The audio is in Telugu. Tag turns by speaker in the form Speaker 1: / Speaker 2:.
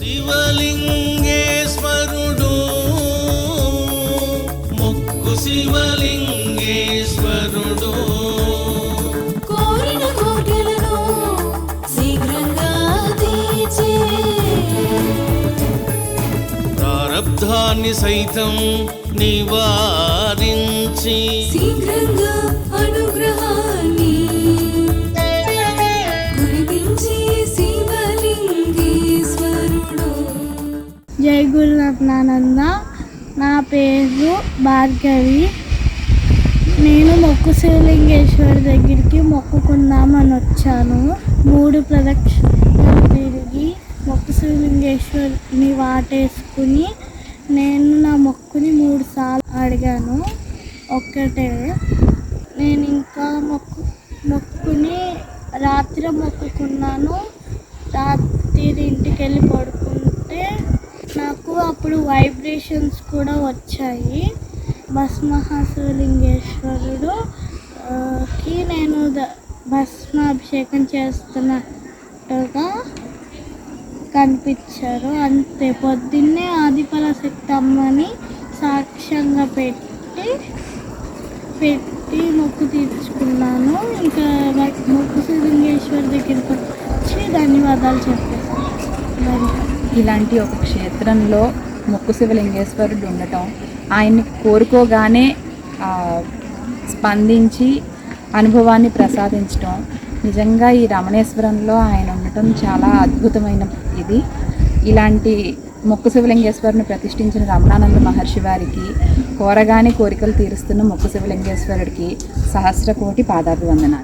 Speaker 1: శివలింగేశ్వరుడు మొక్కు శివలింగేశ్వరుడు
Speaker 2: కోరిన కోటలను శీఘ్రంగా తీర్చే
Speaker 1: ప్రారబ్ధాన్ని సైతం నివారించి
Speaker 2: శీఘ్రంగా అనుగ్రహాన్ని కురిపించే శివలింగేశ్వరుడు.
Speaker 3: జై గురురత్నానంద. నా పేరు భార్గవి. నేను మొక్కు శివలింగేశ్వరి దగ్గరికి మొక్కుకుందామని వచ్చాను. 3 ప్రదక్షిణలు తిరిగి మొక్కు శివలింగేశ్వరిని వాటేసుకుని నేను నా మొక్కుని 3 సార్లు అడిగాను. ఒక్కటే నేను ఇంకా మొక్కుని రాత్రి మొక్కుకున్నాను. రాత్రి ఇంటికి వెళ్ళి పడుకుంటే నాకు అప్పుడు వైబ్రేషన్స్ కూడా వచ్చాయి. భస్మహాశివలింగేశ్వరుడుకి నేను భస్మాభిషేకం చేస్తున్నట్టుగా కనిపించారు. అంతే. పొద్దున్నే ఆదిపరాశక్తి అమ్మని సాక్ష్యంగా పెట్టి మొక్కు తీర్చుకున్నాను. ఇంకా మొక్కు శివలింగేశ్వరి దగ్గరికి వచ్చి ధన్యవాదాలు చెప్పేసాను.
Speaker 4: ఇలాంటి ఒక క్షేత్రంలో మొక్కు శివలింగేశ్వరుడు ఉండటం, ఆయన్ని కోరుకోగానే స్పందించి అనుభవాన్ని ప్రసాదించటం, నిజంగా ఈ రమణేశ్వరంలో ఆయన ఉండటం చాలా అద్భుతమైన ఇది. ఇలాంటి మొక్కు శివలింగేశ్వరుని ప్రతిష్ఠించిన రమణానంద మహర్షి వారికి, కోరగానే కోరికలు తీరుస్తున్న మొక్కు శివలింగేశ్వరుడికి సహస్ర కోటి పాదాభివందనాలు.